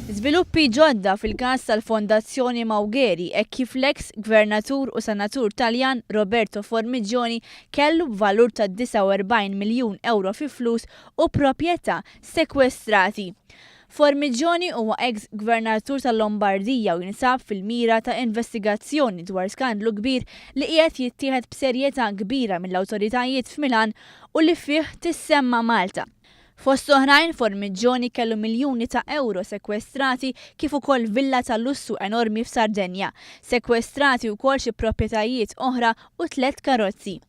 Żviluppi ġodda fil-każ tal-Fondazzjoni Maugeri hekk kif l-eks gvernatur u senatur Taljan Roberto Formigioni kellu b'valur ta' 49 miljun euro fi flus u proprjeta sekwestrati. Formigioni huwa eks gvernatur tal-Lombardija u jinsab fil-mira ta' investigazzjoni dwar skandlu kbir li qiegħed jittieħed b'serjetà kbira mill-awtoritajiet f'Milan u li fih tissemma Malta. Fost oħrajn Formigioni kellu miljuni ta' euro sekwestrati kif ukoll villa ta' lussu enormi f'Sardenja, sekwestrati wkoll xi proprjetajiet oħra u 3 karozzi.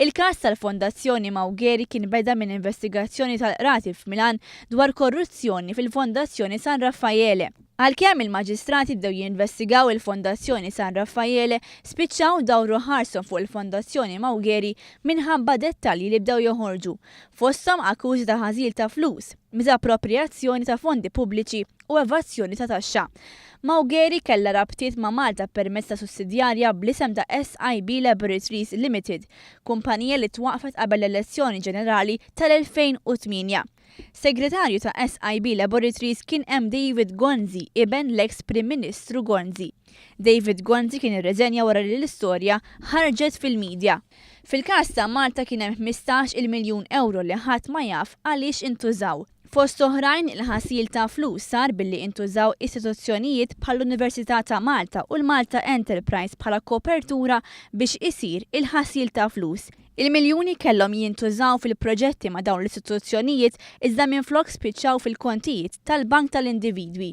Il-każ tal-Fondazzjoni Maugeri kien beda minn investigazzjoni tal-qrati f'Milan dwar korruzzjoni fil-Fondazzjoni San Raffaele. Għalkemm il-maġistrati bdew jinvestigaw il-Fondazzjoni San Raffaele, spiċċaw dawru ħarshom fuq il-Fondazzjoni Maugeri minħabba dettalji li bdew joħorġu, fosthom akkużi ta' ħażil ta' flus, miżappropriazzjoni ta' fondi pubbliċi u evażjoni ta' taxxa. Maugeri kellha rabtiet ma' Malta permezz ta' sussidjarja bl-isem ta' l-Laboratories Limited, kumpanija li twaqfet qabel l-elezzjoni ġenerali tal-2008. Segretarju ta' SIB Laboratories kien hemm David Gonzi, iben l-eks Prim Ministru Gonzi. David Gonzi kien irreżenja wara li l-istorja ħarġet fil-medja. Fil-każ ta' Malta kien hemm 15 miljun euro li ħadd ma jaf għaliex intużaw. Fost oħrajn il-ħasil ta' flus sar billi intużaw istituzzjonijiet bħall-Università ta' Malta u l-Malta Enterprise bħala kopertura biex isir il-ħasil ta' flus. Il-miljuni kellhom jintużaw fil-proġetti ma' dawn l-istituzzjonijiet iżda minflok spiċċaw fil-kontijiet tal-bank tal-individwi.